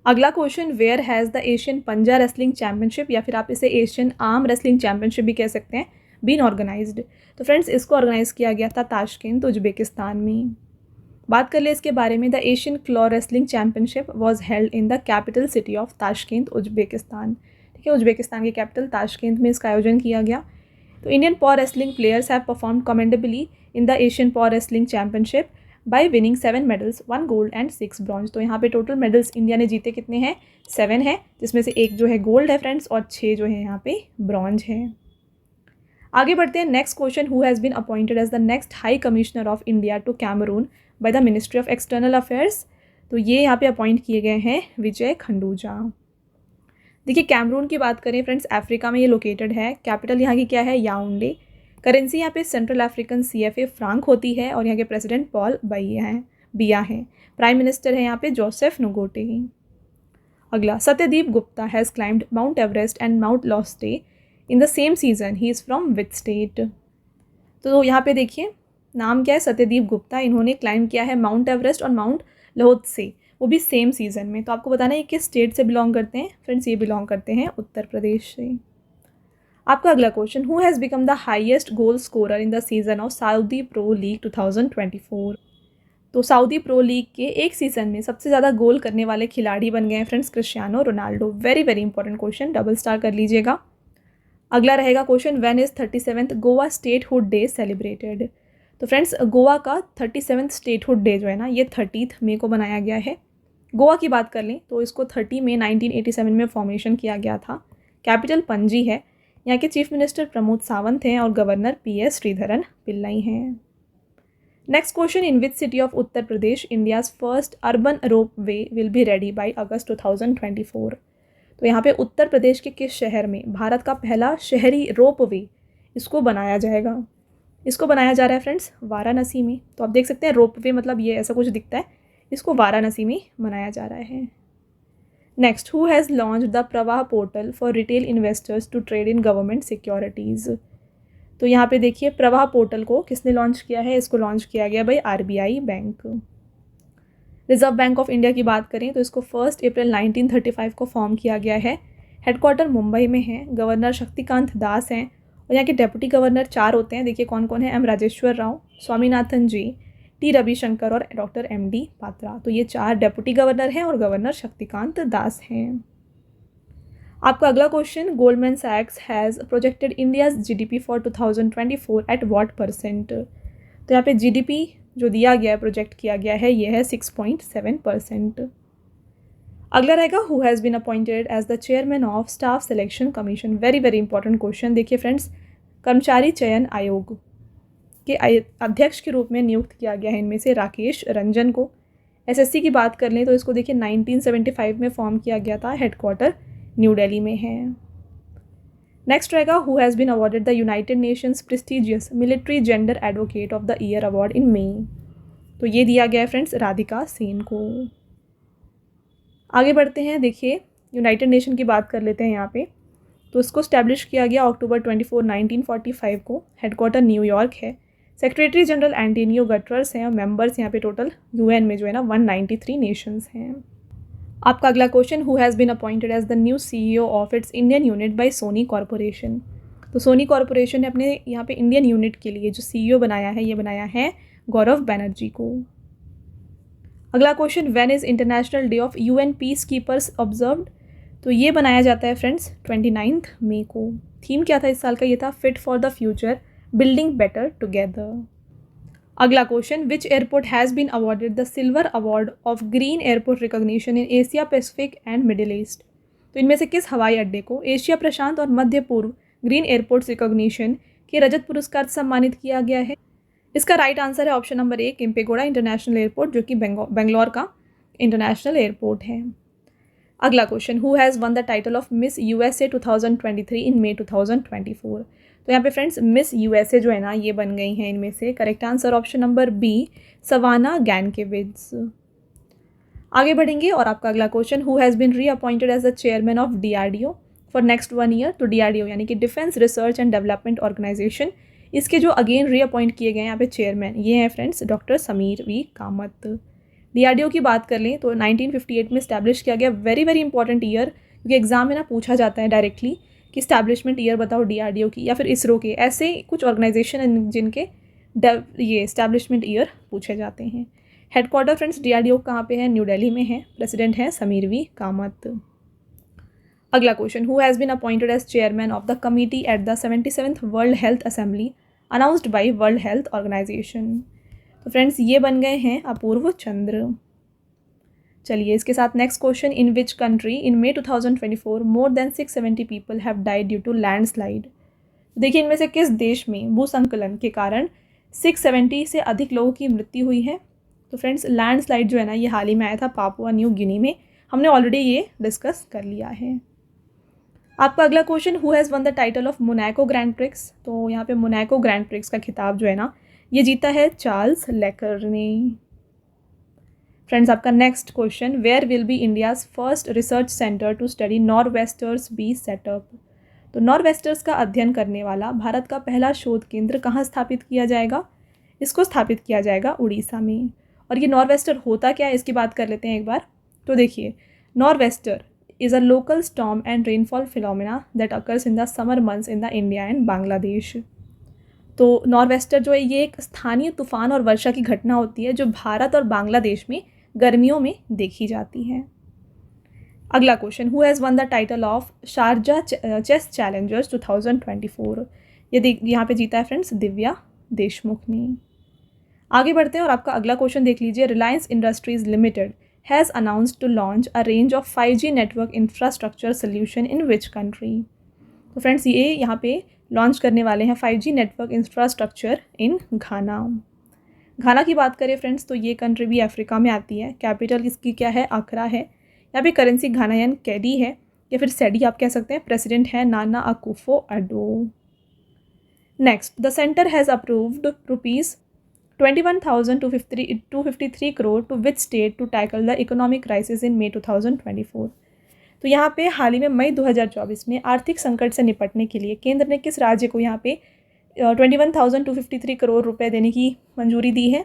अगला question, where has the Asian Panja wrestling championship, या फिर आप इसे एशियन आर्म रेसलिंग चैम्पियनशिप भी कह सकते हैं, बीन ऑर्गेनाइज्ड। तो फ्रेंड्स, इसको ऑर्गेनाइज किया गया था ताशकेंत उज्बेकिस्तान में। बात कर ले इसके बारे में, the Asian claw wrestling championship was held in the capital city of Tashkent Uzbekistan. ठीक है, उज्बेकिस्तान की कैपिटल ताशकेंत में इसका आयोजन किया गया। तो Indian pau wrestling players have perform commendably in the Asian pau wrestling championship by winning 7 medals, 1 gold and 6 bronze. तो यहाँ पे टोटल मेडल्स इंडिया ने जीते कितने हैं, 7 है, जिसमें से 1 जो है गोल्ड है फ्रेंड्स, और 6 जो है यहाँ पे ब्रॉन्ज है। आगे बढ़ते हैं, next question, who has been appointed as the next High Commissioner of India to Cameroon by the Ministry of External Affairs. तो ये यहाँ पे अपॉइंट किए गए हैं विजय खंडूजा। देखिए, कैमरून की बात करें फ्रेंड्स, अफ्रीका में ये लोकेटेड है। कैपिटल यहाँ की क्या है, याओंडे। करेंसी यहाँ पे सेंट्रल अफ्रीकन CFA फ्रांक होती है, और यहाँ के प्रेसिडेंट पॉल बिया हैं। प्राइम मिनिस्टर है यहाँ पे जोसेफ नुगोटे। अगला, Satyadeep Gupta has climbed Mount Everest and Mount लॉस्टे in the same season, he is from which state. तो यहाँ पे देखिए, नाम क्या है, सत्यदीप गुप्ता, इन्होंने क्लाइम किया है माउंट एवरेस्ट और माउंट लोत्से, वो भी सेम सीज़न में। तो आपको बताना है किस स्टेट से बिलोंग करते हैं फ्रेंड्स, ये बिलोंग करते हैं उत्तर प्रदेश से। आपका अगला question, who has become the highest goal scorer in the season of Saudi pro league 2024। तो सऊदी प्रो लीग के एक सीज़न में सबसे ज़्यादा गोल करने वाले खिलाड़ी बन गए हैं friends Cristiano Ronaldo. Very very important question, double star कर लीजिएगा। अगला रहेगा question, when is 37th Goa statehood day celebrated. तो फ्रेंड्स, गोवा का 37th स्टेटहुड डे जो है ना, ये 30 मई को बनाया गया है। गोवा की बात कर लें तो इसको 30 मई 1987 में फॉर्मेशन किया गया था। कैपिटल पणजी है। यहाँ के चीफ मिनिस्टर प्रमोद सावंत हैं और गवर्नर PS श्रीधरन पिल्लाई हैं। Next question, in which city of Uttar Pradesh India's first urban rope way will be ready by August 2024। तो यहाँ पे उत्तर प्रदेश के किस शहर में भारत का पहला शहरी रोप वे इसको बनाया जाएगा। इसको बनाया जा रहा है फ्रेंड्स वाराणसी में। तो आप देख सकते हैं रोप वे मतलब ये ऐसा कुछ दिखता है, इसको वाराणसी में बनाया जा रहा है। Next, who has launched the Pravaah portal for retail investors to trade in government securities. तो यहाँ पे देखिए, प्रवाह पोर्टल को किसने लॉन्च किया है, इसको लॉन्च किया गया by RBI bank. Reserve Bank of India की बात करें तो इसको 1 अप्रैल 1935 को फॉर्म किया गया है। हेडक्वार्टर मुंबई में है। गवर्नर शक्तिकांत दास हैं, और यहाँ के डेप्यूटी गवर्नर 4 होते हैं। देखिए कौन कौन है, M राजेश्वर राव, स्वामीनाथन जी, T रविशंकर और डॉक्टर MD पात्रा। तो ये 4 डेप्यूटी गवर्नर हैं और गवर्नर शक्तिकांत दास हैं। आपका अगला क्वेश्चन, गोल्डमैन सैक्स has projected India's GDP for 2024 at what %। तो यहाँ पे GDP जो दिया गया है, प्रोजेक्ट किया गया है, ये है 6.7%। अगला रहेगा, who has been appointed as the chairman of staff selection commission. Very very important question. देखिए फ्रेंड्स, कर्मचारी चयन आयोग के अध्यक्ष के रूप में नियुक्त किया गया है इनमें से राकेश रंजन को। SSC की बात कर लें तो इसको देखिए 1975 में फॉर्म किया गया था। हेडक्वार्टर न्यू दिल्ली में है। नेक्स्ट रहेगा, who has been awarded the United Nations prestigious military gender advocate of the year award in May. तो ये दिया गया है फ्रेंड्स राधिका सेन को। आगे बढ़ते हैं, देखिए यूनाइटेड नेशन की बात कर लेते हैं यहाँ पे। तो इसको स्टैब्लिश किया गया अक्टूबर 24, 1945 को। हेडक्वार्टर न्यूयॉर्क है। सेक्रेटरी जनरल एंटोनियो गटर्स हैं और मेंबर्स यहाँ पे टोटल UN में जो है ना 193 नेशंस हैं। आपका अगला question, who has been appointed as the new CEO of its Indian unit by Sony Corporation. तो सोनी कॉरपोरेशन ने अपने यहाँ पे इंडियन यूनिट के लिए जो CEO बनाया है, ये बनाया है गौरव बैनर्जी को। अगला question, when is international Day of UN peace keepers observed. तो ये बनाया जाता है फ्रेंड्स 29 मई को। थीम क्या था इस साल का, ये था fit for the future building better together. अगला question, which airport has been awarded the silver award of green airport recognition in Asia Pacific and Middle East. तो इनमें से किस हवाई अड्डे को एशिया प्रशांत और मध्य पूर्व ग्रीन एयरपोर्ट्स रिकॉग्निशन के रजत पुरस्कार से सम्मानित किया गया है? इसका राइट आंसर है option number 1, Kempegowda international airport, जो कि बेंगलोर का इंटरनेशनल एयरपोर्ट है। अगला question, who has won the title of miss USA 2023 in May 2024। तो यहाँ पे फ्रेंड्स मिस यूएसए जो है ना ये बन गई हैं इनमें से, correct answer option number B, Savannah Gankiewicz. आगे बढ़ेंगे और आपका अगला question, who has been reappointed as the chairman of DRDO for next 1 year. तो डीआरडीओ यानी कि defence research and development organisation, इसके जो अगेन रीअपॉइंट किए गए हैं यहाँ पे चेयरमैन, ये हैं friends doctor Sameer V Kamat. DRDO की बात कर लें तो 1958 में इस्टेब्लिश किया गया, वेरी वेरी इंपॉर्टेंट ईयर, क्योंकि एग्जाम में ना पूछा जाता है डायरेक्टली कि इस्टेब्लिशमेंट ईयर बताओ डीआरडीओ की या फिर इसरो के, ऐसे कुछ ऑर्गेनाइजेशन जिनके ये इस्टेब्लिशमेंट ईयर पूछे जाते हैं। हेडक्वार्टर फ्रेंड्स डीआरडीओ कहाँ पे है? न्यू दिल्ली में है। प्रेसिडेंट है समीर वी कामत। अगला question, who has been appointed as chairman of the committee at the 77th World Health Assembly announced by World Health Organization. तो फ्रेंड्स ये बन गए हैं अपूर्व चंद्र। चलिए इसके साथ next question, in which country in May 2024 more than 670 people have died due to landslide. देखिए इनमें से किस देश में भूसंकलन के कारण 670 से अधिक लोगों की मृत्यु हुई है? तो फ्रेंड्स लैंडस्लाइड जो है ना ये हाल ही में आया था पापुआ न्यू गिनी में, हमने ऑलरेडी ये डिस्कस कर लिया है। आपका अगला question, who has won the title of Monaco grand prix. तो यहाँ पे मोनाको ग्रैंड प्रिक्स का खिताब जो है ना ये जीता है चार्ल्स लेकर ने। फ्रेंड्स आपका next question, where will be India's first research centre to study nor'westers be set up. तो नॉर्वेस्टर्स का अध्ययन करने वाला भारत का पहला शोध केंद्र कहाँ स्थापित किया जाएगा? इसको स्थापित किया जाएगा उड़ीसा में। और ये नॉर्वेस्टर होता क्या है इसकी बात कर लेते हैं एक बार। तो देखिए nor'wester is a local storm and rainfall phenomena that occurs in the summer months in the India and Bangladesh. तो नॉर्वेस्टर जो है ये एक स्थानीय तूफान और वर्षा की घटना होती है जो भारत और बांग्लादेश में गर्मियों में देखी जाती है। अगला question, who has won the title of Sharjah chess challengers 2024। ये यहाँ पे जीता है फ्रेंड्स दिव्या देशमुख ने। आगे बढ़ते हैं और आपका अगला क्वेश्चन देख लीजिए, Reliance industries limited has announced to launch a range of 5G network infrastructure solution in which country. तो फ्रेंड्स ये यहाँ पे लॉन्च करने वाले हैं 5G नेटवर्क इंफ्रास्ट्रक्चर इन घाना। घाना की बात करें फ्रेंड्स तो ये कंट्री भी अफ्रीका में आती है। कैपिटल इसकी क्या है? अक्रा है। यहाँ पे करेंसी घानायन कैडी है या फिर सेडी आप कह सकते हैं। प्रेसिडेंट है Nana Akufo Addo. Next, the centre has approved ₹21,253 crore to which state to tackle the economic crisis in May 2024। तो यहाँ पे हाल ही में मई 2024 में आर्थिक संकट से निपटने के लिए केंद्र ने किस राज्य को यहाँ पे 21,253 करोड़ रुपए देने की मंजूरी दी है?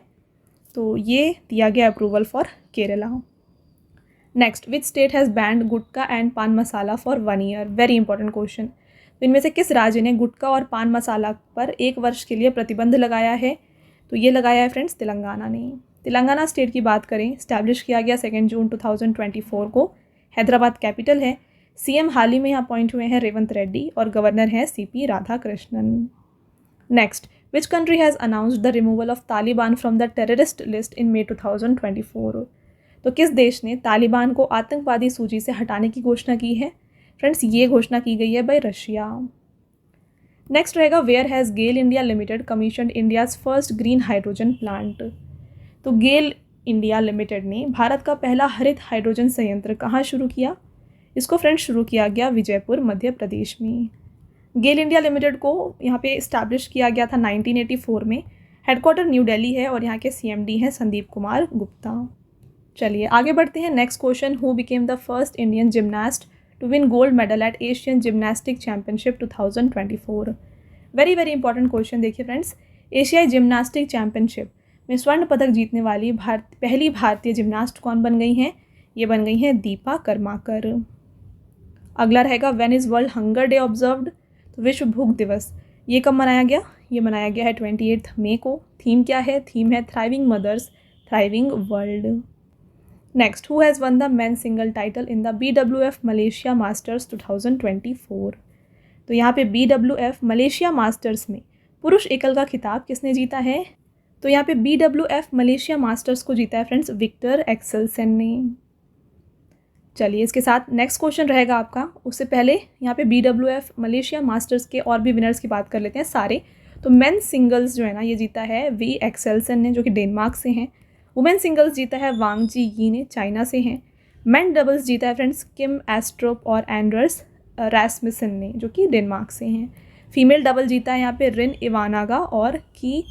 तो ये दिया गया approval for Kerala. Next, which state has banned gutkha and paan masala for 1 year. Very important question. तो इनमें से किस राज्य ने गुटखा और पान मसाला पर 1 वर्ष के लिए प्रतिबंध लगाया है? तो ये लगाया है फ्रेंड्स तेलंगाना ने। तेलंगाना स्टेट की बात करें, इस्टेब्लिश किया गया 2 जून 2024 को। हैदराबाद कैपिटल है। सीएम हाल ही में यहाँ अपॉइंट हुए हैं रेवंत रेड्डी और गवर्नर हैं CP Radhakrishnan. Next, which country has announced the removal of Taliban from the terrorist list in May 2024। तो किस देश ने तालिबान को आतंकवादी सूची से हटाने की घोषणा की है? फ्रेंड्स ये घोषणा की गई है बाय रशिया। नेक्स्ट रहेगा, where has GAIL India limited commissioned India's first green hydrogen plant. तो गेल इंडिया लिमिटेड ने भारत का पहला हरित हाइड्रोजन संयंत्र कहाँ शुरू किया? इसको फ्रेंड्स शुरू किया गया विजयपुर मध्य प्रदेश में। गेल इंडिया लिमिटेड को यहाँ पे इस्टेब्लिश किया गया था 1984 में। हेडक्वार्टर न्यू दिल्ली है और यहाँ के CMD हैं संदीप कुमार गुप्ता। चलिए आगे बढ़ते हैं। Next question, who became the first Indian gymnast to win gold medal at Asian gymnastic championship 2024। Very very important question. देखिए फ्रेंड्स, एशियाई जिमनास्टिक चैम्पियनशिप में स्वर्ण पदक जीतने वाली पहली भारतीय जिमनास्ट कौन बन गई हैं? ये बन गई हैं दीपा कर्माकर। अगला रहेगा, when is world hunger day observed. तो विश्व भूख दिवस ये कब मनाया गया? ये मनाया गया है 28 मई को। थीम क्या है? थीम है thriving mothers thriving world. Next, who has won the men single title in the BWF Malaysia masters 2024। तो यहाँ पे BWF मलेशिया मास्टर्स में पुरुष एकल का खिताब किसने जीता है? तो यहाँ पे BWF मलेशिया मास्टर्स को जीता है फ्रेंड्स विक्टर एक्सेल्सन ने। चलिए इसके साथ नेक्स्ट क्वेश्चन रहेगा आपका, उससे पहले यहाँ पे BWF मलेशिया मास्टर्स के और भी विनर्स की बात कर लेते हैं सारे। तो मेन सिंगल्स जो है ना ये जीता है वी एक्सेल्सन ने, जो कि डेनमार्क से हैं। वुमेन सिंगल्स जीता है वांग जी यी ने, चाइना से हैं। मेन डबल्स जीता है फ्रेंड्स किम एस्ट्रोप और एंडर्स रैस्मिसन ने, जो कि डेनमार्क से हैं। फीमेल डबल जीता है यहाँ पे रिन इवानागा और की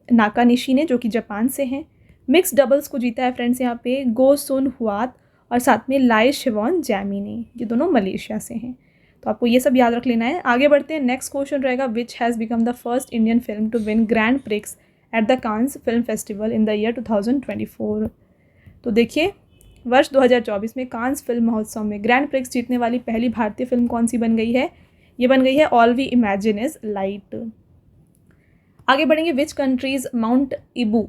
नाकानिशी ने, जो कि जापान से हैं। मिक्स डबल्स को जीता है फ्रेंड्स यहाँ पे गो सुन हुआत और साथ में लाई शिवॉन जैमी ने, ये दोनों मलेशिया से हैं। तो आपको ये सब याद रख लेना है। आगे बढ़ते हैं, नेक्स्ट क्वेश्चन रहेगा which has become the first Indian film to win grand prix at the Cannes film festival in the year 2024। तो देखिए वर्ष 2024 में कांस फिल्म महोत्सव में ग्रैंड प्रिक्स जीतने वाली पहली भारतीय फिल्म कौन सी बन गई है? ये बन गई है all we imagine is light. आगे बढ़ेंगे, which countries Mount Ibu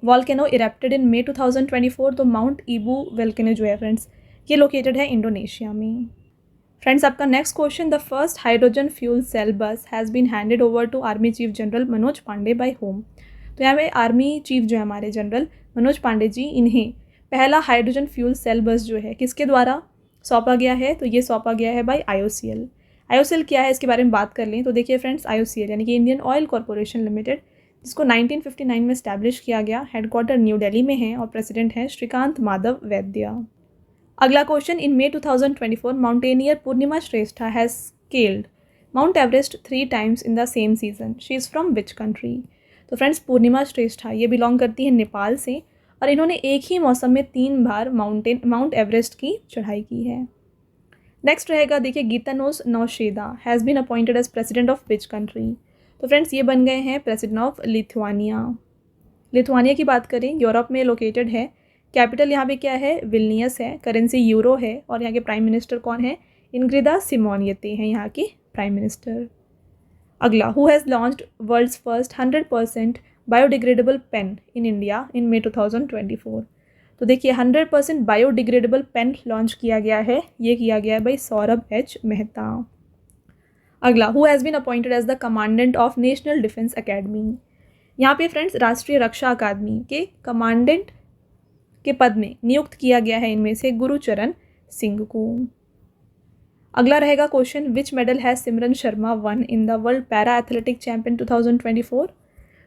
volcano erupted in May 2024। तो माउंट ईबू वॉल्केनो जो है फ्रेंड्स ये लोकेटेड है इंडोनेशिया में। फ्रेंड्स आपका next question, the first hydrogen fuel cell bus has been handed over to army chief general Manoj Pande by whom. तो यहाँ पे आर्मी चीफ जो है हमारे जनरल मनोज पांडे जी, इन्हें पहला हाइड्रोजन फ्यूल सेल बस जो है किसके द्वारा सौंपा गया है? तो ये सौंपा गया है बाय IOCL। IOCL क्या है इसके बारे में बात कर लें तो देखिए फ्रेंड्स, IOCL यानी कि इंडियन ऑयल कॉरपोरेशन लिमिटेड, जिसको 1959 में इस्टेब्लिश किया गया, हेडक्वार्टर न्यू दिल्ली में है और प्रेसिडेंट हैं श्रीकांत माधव वैद्या। अगला question, in May 2024 mountaineer Purnima Shrestha has scaled Mount Everest 3 times in the same season, she is from which country? तो फ्रेंड्स पूर्णिमा श्रेष्ठा ये बिलोंग करती है नेपाल से और इन्होंने एक ही मौसम में 3 बार माउंट एवरेस्ट की चढ़ाई की है। नेक्स्ट रहेगा, देखिए Gitanas Nauseda has been appointed as president of which country? तो फ्रेंड्स ये बन गए हैं प्रेसिडेंट ऑफ लिथुआनिया। लिथुआनिया की बात करें, यूरोप में लोकेटेड है। कैपिटल यहाँ पे क्या है? विल्नियस है। करेंसी यूरो है और यहाँ के प्राइम मिनिस्टर कौन है? इंग्रिदा सिमोनियते हैं यहाँ की प्राइम मिनिस्टर। अगला, who has launched world's first 100% biodegradable pen in India in May 2024? तो देखिए 100% बायोडिग्रेडेबल पेन लॉन्च किया गया है, ये किया गया है भाई सौरभ H मेहता। अगला, who has been appointed as the commandant of National Defence Academy? यहाँ पे फ्रेंड्स राष्ट्रीय रक्षा अकादमी के कमांडेंट के पद में नियुक्त किया गया है इनमें से गुरुचरण सिंह को। अगला रहेगा question, which medal has Simran Sharma one in the world para athletic champion 2024?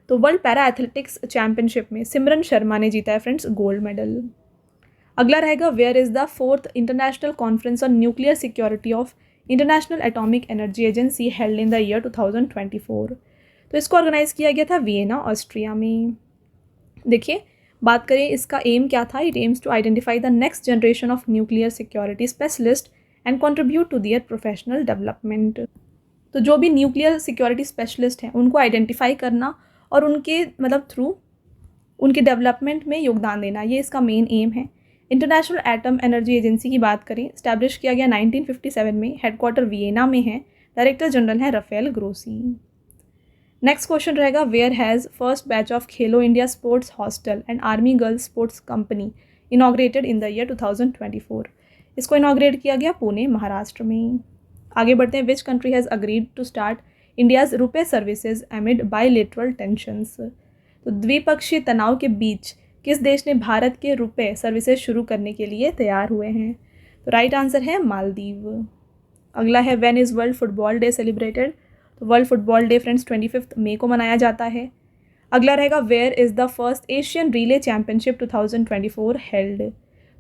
तो वर्ल्ड पैरा एथलेटिक्स चैंपियनशिप में सिमरन शर्मा ने जीता है फ्रेंड्स गोल्ड मेडल। अगला रहेगा, where is the 4th international conference on nuclear security of International Atomic Energy Agency held in the year 2024? तो इसको organise किया गया था वियना ऑस्ट्रिया में। देखिए बात करें इसका एम क्या था, it aims to identify the next generation of nuclear security specialist and contribute to their professional development. तो जो भी न्यूक्लियर सिक्योरिटी स्पेशलिस्ट हैं उनको आइडेंटिफाई करना और उनके थ्रू उनके डेवलपमेंट में योगदान देना, ये इसका मेन एम है। इंटरनेशनल एटम एनर्जी एजेंसी की बात करें, इस्टेब्लिश किया गया 1957 में, हेडक्वार्टर वियना में है, डायरेक्टर जनरल हैं राफेल ग्रोसी। नेक्स्ट क्वेश्चन रहेगा, where has first batch of Khelo India sports hostel and army girls sports company inaugurated in the year 2024? इसको इनॉग्रेट किया गया पुणे महाराष्ट्र में। आगे बढ़ते हैं, which country has agreed to start India's RuPay services amid bilateral tensions? तो द्विपक्षीय तनाव के बीच किस देश ने भारत के रुपए सर्विसेज शुरू करने के लिए तैयार हुए हैं? तो राइट आंसर है मालदीव। अगला है, when is world football day celebrated? तो वर्ल्ड फुटबॉल डे फ्रेंड्स 25 मई को मनाया जाता है। अगला रहेगा, where is the first Asian relay championship 2024 held?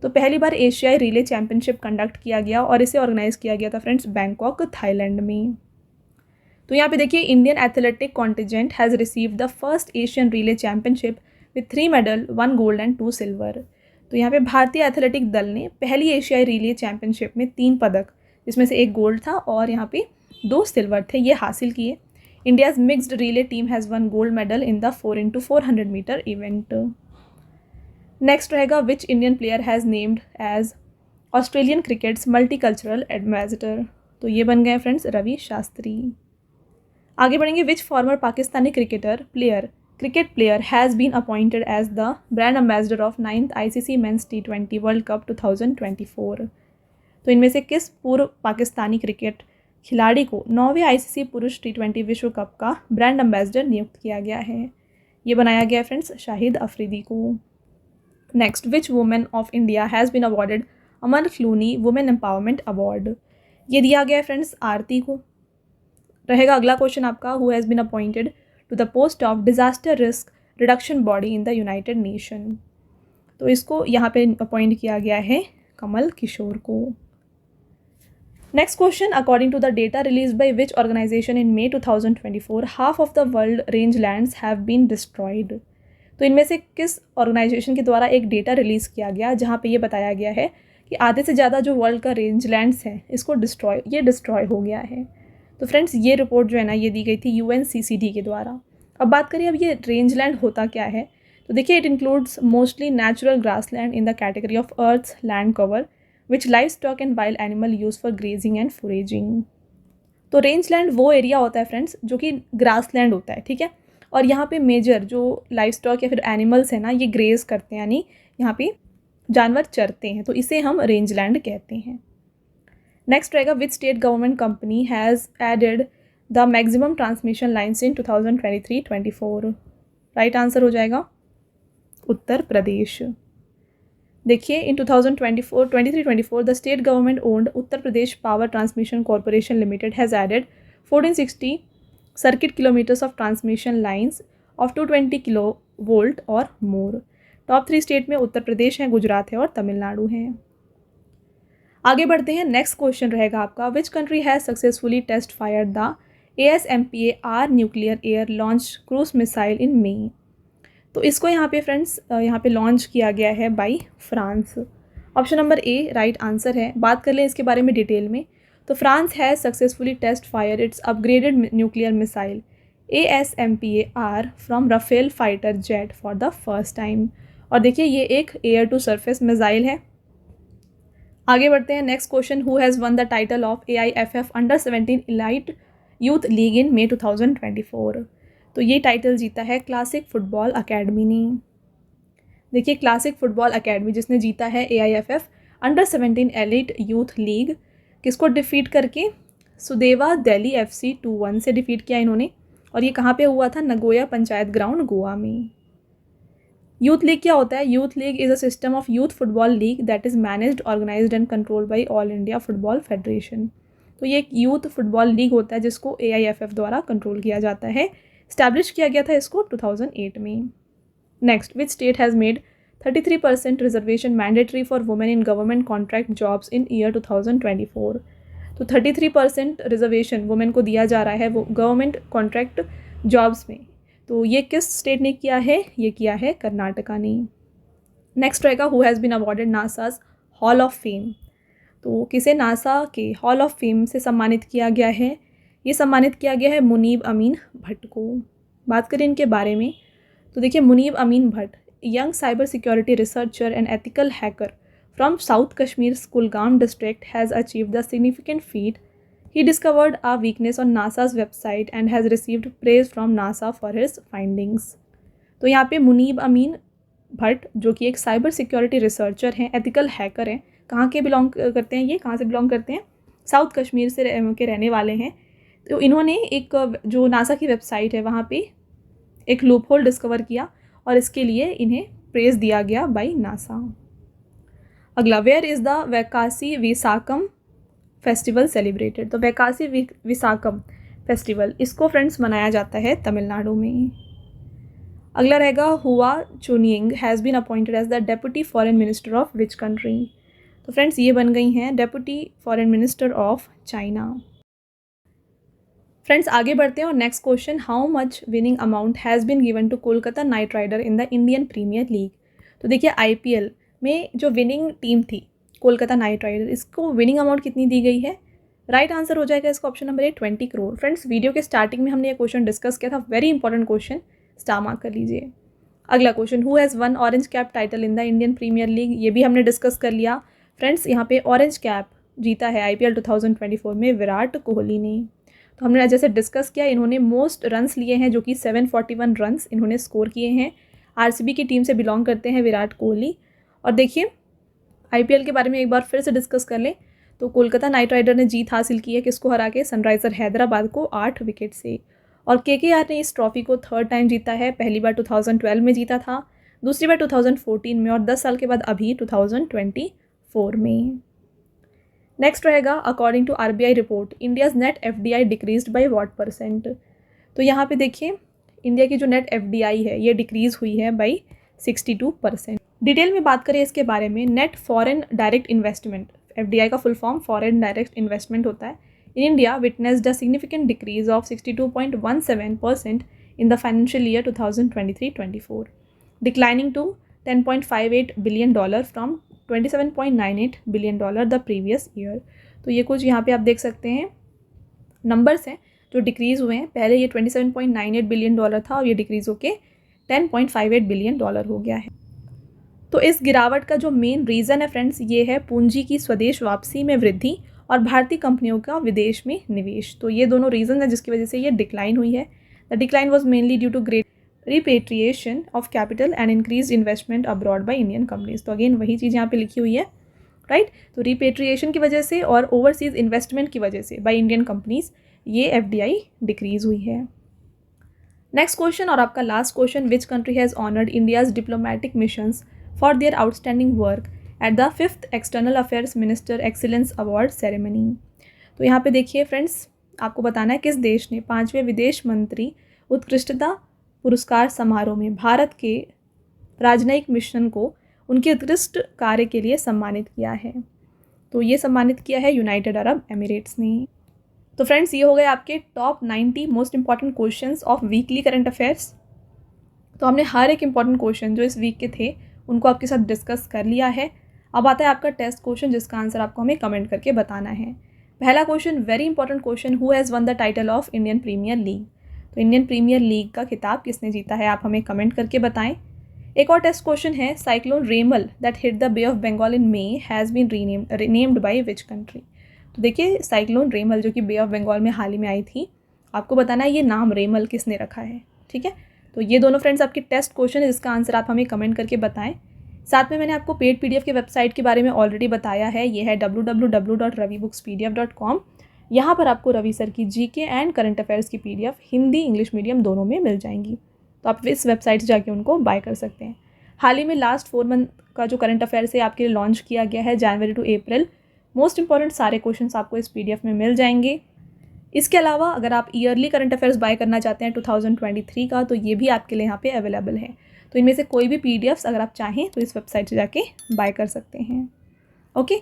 तो पहली बार एशियाई रिले चैंपियनशिप कंडक्ट किया गया और इसे ऑर्गेनाइज किया गया था फ्रेंड्स बैंकॉक थाईलैंड में। तो यहाँ पे देखिए, Indian athletic contingent has received the first Asian relay championship with 3 medal 1 gold and 2 silver. तो यहाँ पे भारतीय एथलेटिक दल ने पहली एशियाई रिले चैंपियनशिप में 3 पदक, जिसमें से 1 गोल्ड था और यहाँ पे 2 सिल्वर थे, ये हासिल किए। India's mixed relay team has won gold medal in the 4x400 metre event. Next रहेगा, which Indian player has named as Australian cricket's multicultural ambassador? तो ये बन गए फ्रेंड्स रवि शास्त्री। आगे बढ़ेंगे, which former Pakistani cricket player has been appointed as the brand ambassador of 9th ICC men's T20 world cup 2024? तो इनमें से किस पूर्व पाकिस्तानी क्रिकेट खिलाड़ी को 9वें ICC पुरुष T20 विश्व कप का ब्रांड एम्बेसडर नियुक्त किया गया है? ये बनाया गया फ्रेंड्स शाहिद अफरीदी को। Next, which women of India has been awarded Amal Clooney women empowerment award? ये दिया गया फ्रेंड्स आरती को। रहेगा अगला क्वेश्चन आपका, who has been appointed to the post of disaster risk reduction body in the United Nation? तो इसको यहाँ पे अपॉइंट किया गया है कमल किशोर को। Next question, according to the data release by which organization in May 2024 half of the world range lands have been destroyed? तो इनमें से किस ऑर्गेनाइजेशन के द्वारा एक डेटा रिलीज़ किया गया जहाँ पे ये बताया गया है कि आधे से ज़्यादा जो वर्ल्ड का रेंज लैंड्स हैं इसको डिस्ट्रॉय हो गया है? तो फ्रेंड्स ये रिपोर्ट जो है ना ये दी गई थी UNCCD के द्वारा। अब बात करिए अब ये रेंज लैंड होता क्या है, तो देखिए it includes mostly natural grass land in the category of earth land cover which live stock and wild animal use for grazing and foraging. तो रेंज लैंड वो एरिया होता है फ्रेंड्स जो कि ग्रास लैंड होता है, ठीक है, और यहाँ पे मेजर जो लाइव स्टॉक या फिर एनिमल्स है ना ये ग्रेज करते हैं, यानी यहाँ पे जानवर चरते हैं, तो इसे हम रेंज लैंड कहते हैं। नेक्स्ट रहेगा, which state government company has added the maximum transmission lines in 2023-24? Right answer हो जाएगा उत्तर प्रदेश। देखिए in 2023-24 the state government owned Uttar Pradesh power transmission corporation limited has added 1460 circuit kilometres of transmission lines of 220 kilovolt और more. Top 3 state में उत्तर प्रदेश हैं, गुजरात है और तमिलनाडु हैं। आगे बढ़ते हैं, नेक्स्ट क्वेश्चन रहेगा आपका, which country has successfully test fire the ASMPAR nuclear air launch cruise missile in May? तो इसको यहाँ पे फ्रेंड्स यहाँ पे लॉन्च किया गया है by France. Option number A right answer है। बात कर लें इसके बारे में डिटेल में, तो France has successfully test fire its upgraded nuclear missile ASMPAR from Rafale fighter jet for the first time. और देखिए ये एक एयर टू सरफेस मिसाइल है। आगे बढ़ते हैं, next question, who has won the title of AIFF under-17 elite youth league in May 2024? तो ये टाइटल जीता है क्लासिक फुटबॉल अकेडमी ने। देखिए क्लासिक फुटबॉल अकेडमी जिसने जीता है AIFF under-17 elite youth league, किसको डिफीट करके? सुदेवा दिल्ली FC 2-1 से डिफीट किया इन्होंने, और ये कहाँ पे हुआ था? नगोया पंचायत ग्राउंड गोवा में। यूथ लीग क्या होता है? Youth league is a system of youth football league that is managed, organised and controlled by All India Football Federation. तो ये एक यूथ फुटबॉल लीग होता है जिसको AIFF द्वारा कंट्रोल किया जाता है। इस्टेब्लिश किया गया था इसको 2008 में। Next, which state has made 33% reservation mandatory for women in government contract jobs in year 2024? तो 33% रिजर्वेशन वुमेन को दिया जा रहा है वो गवर्नमेंट कॉन्ट्रैक्ट जॉब्स में। तो ये किस स्टेट ने किया है? ये किया है कर्नाटका ने। नेक्स्ट रहेगा, who has been awarded NASA's hall of fame? तो किसे नासा के हॉल ऑफ फेम से सम्मानित किया गया है? ये सम्मानित किया गया है मुनीब अमीन भट्ट को। बात करें इनके बारे में, तो देखिए Munib Amin Bhat, young cyber security researcher and ethical hacker from south Kashmir Kulgam district has achieved the significant feat. He discovered a weakness on NASA's website and has received praise from NASA for his findings. तो यहाँ पे मुनीब अमीन भट्ट जो कि एक cyber security researcher हैं, ethical hacker हैं, कहाँ के बिलोंग करते हैं? ये कहाँ से बिलोंग करते हैं? साउथ कश्मीर से के रहने वाले हैं। तो इन्होंने एक जो नासा की वेबसाइट है वहाँ पे एक लूप होल डिस्कवर किया और इसके लिए इन्हें प्रेज दिया गया बाय नासा। अगला, where is the Vaikasi Visakam festival celebrated? तो वैकासी विसाकम फेस्टिवल इसको फ्रेंड्स मनाया जाता है तमिलनाडु में। अगला रहेगा, Hua Chunying has been appointed as the deputy foreign minister of which country? तो फ्रेंड्स ये बन गई हैं deputy foreign minister of China. Friends आगे बढ़ते हैं और next question, how much winning amount has been given to Kolkata night rider in the Indian premiere league? तो देखिए IPL में जो विनिंग टीम थी कोलकाता नाइट राइडर, इसको विनिंग अमाउंट कितनी दी गई है? राइट आंसर हो जाएगा इसका option number A 20 crore. Friends video के स्टार्टिंग में हमने ये क्वेश्चन डिस्कस किया था, very important question, star mark कर लीजिए। अगला question, who has won orange cap title in the Indian premiere League? ये भी हमने डिस्कस कर लिया फ्रेंड्स। यहाँ पे ऑरेंज कैप जीता है IPL 2024 में विराट कोहली ने। तो हमने जैसे डिस्कस किया, इन्होंने मोस्ट रन्स लिए हैं जो कि 741 रन्स इन्होंने स्कोर किए हैं। RCB की टीम से बिलोंग करते हैं विराट कोहली। और देखिए IPL के बारे में एक बार फिर से डिस्कस कर लें तो कोलकाता नाइट राइडर ने जीत हासिल की है किसको हरा के, सनराइज़र हैदराबाद को 8 विकेट से। और केकेआर ने इस ट्रॉफी को 3rd टाइम जीता है, पहली बार 2012 में जीता था, दूसरी बार 2014 में और 10 साल के बाद अभी 2024 में। नेक्स्ट रहेगा according to RBI report India's net FDI decreased by what percent. तो यहाँ पे देखिए इंडिया की जो नेट एफडीआई है ये डिक्रीज़ हुई है बाई 62%। डिटेल में बात करें इसके बारे में, net foreign direct investment, FDI का full form foreign direct investment होता है, in India witnessed a significant decrease of 62.17% in the financial year 2023-24, declining to $10.58 billion from $27.98 billion the previous year. तो ये कुछ यहाँ पे आप देख सकते हैं नंबर्स हैं जो डिक्रीज़ हुए हैं। पहले ये $27.98 बिलियन था और ये डिक्रीज़ होके $10.58 बिलियन हो गया है। तो इस गिरावट का जो मेन रीज़न है फ्रेंड्स ये है पूंजी की स्वदेश वापसी में वृद्धि और भारतीय कंपनियों का विदेश में निवेश। तो ये दोनों रीज़न है जिसकी वजह से ये डिक्लाइन हुई है। The decline was mainly due to great repatriation of capital and increase investment abroad by Indian companies. तो अगेन वही चीज़ यहाँ पे लिखी हुई है, राइट। तो रिपेट्रिएशन की वजह से और ओवरसीज इन्वेस्टमेंट की वजह से बाय इंडियन कंपनीज ये एफडीआई डिक्रीज हुई है। नेक्स्ट क्वेश्चन और आपका last question, which country has honoured India's diplomatic missions for their outstanding work at the 5th external affairs minister excellence award ceremony. तो यहाँ पे देखिए फ्रेंड्स आपको बताना है किस देश ने 5वें विदेश मंत्री उत्कृष्टता पुरस्कार समारोह में भारत के राजनयिक मिशन को उनके उत्कृष्ट कार्य के लिए सम्मानित किया है। तो ये सम्मानित किया है यूनाइटेड अरब एमिरेट्स ने। तो फ्रेंड्स ये हो गए आपके top 90 most important questions of weekly current affairs. तो हमने हर एक इंपॉर्टेंट क्वेश्चन जो इस वीक के थे उनको आपके साथ डिस्कस कर लिया है। अब आता है आपका टेस्ट क्वेश्चन जिसका आंसर आपको हमें कमेंट करके बताना है। पहला question very important question, who has won the title of Indian premiere league. तो इंडियन प्रीमियर लीग का खिताब किसने जीता है, आप हमें कमेंट करके बताएं। एक और टेस्ट क्वेश्चन है, cyclone Remal that hit the Bay of Bengal in May has been renamed by which country. तो देखिए साइक्लोन रेमल जो कि बे ऑफ बंगाल में हाल ही में आई थी, आपको बताना है ये नाम रेमल किसने रखा है, ठीक है। तो ये दोनों फ्रेंड्स आपके टेस्ट क्वेश्चन है जिसका आंसर आप हमें कमेंट करके बताएं। साथ में मैंने आपको पेड पीडीएफ के वेबसाइट के बारे में ऑलरेडी बताया है, ये है www.ravibookspdf.com। यहाँ पर आपको रवि सर की जीके एंड करंट अफेयर्स की पीडीएफ हिंदी इंग्लिश मीडियम दोनों में मिल जाएंगी, तो आप इस वेबसाइट से जाके उनको बाय कर सकते हैं। हाल ही में लास्ट 4 मंथ का जो करंट अफेयर्स है आपके लिए लॉन्च किया गया है, जनवरी टू अप्रैल। मोस्ट इंपॉर्टेंट सारे क्वेश्चंस आपको इस पीडीएफ में मिल जाएंगे। इसके अलावा अगर आप ईयरली करंट अफेयर्स बाय करना चाहते हैं 2023 का, तो ये भी आपके लिए यहाँ पे अवेलेबल है। तो इनमें से कोई भी पीडीएफ्स अगर आप चाहें तो इस वेबसाइट से जाके बाय कर सकते हैं। ओके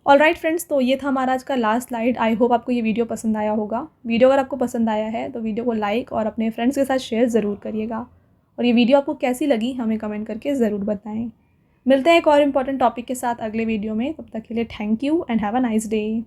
ऑलराइट फ्रेंड्स, तो ये था हमारा आज का लास्ट स्लाइड। आई होप आपको ये वीडियो पसंद आया होगा। वीडियो अगर आपको पसंद आया है तो वीडियो को लाइक और अपने फ्रेंड्स के साथ शेयर ज़रूर करिएगा। और ये वीडियो आपको कैसी लगी हमें कमेंट करके ज़रूर बताएं। मिलते हैं एक और इम्पॉर्टेंट टॉपिक के साथ अगले वीडियो में, तब तक के लिए thank you and have a nice day.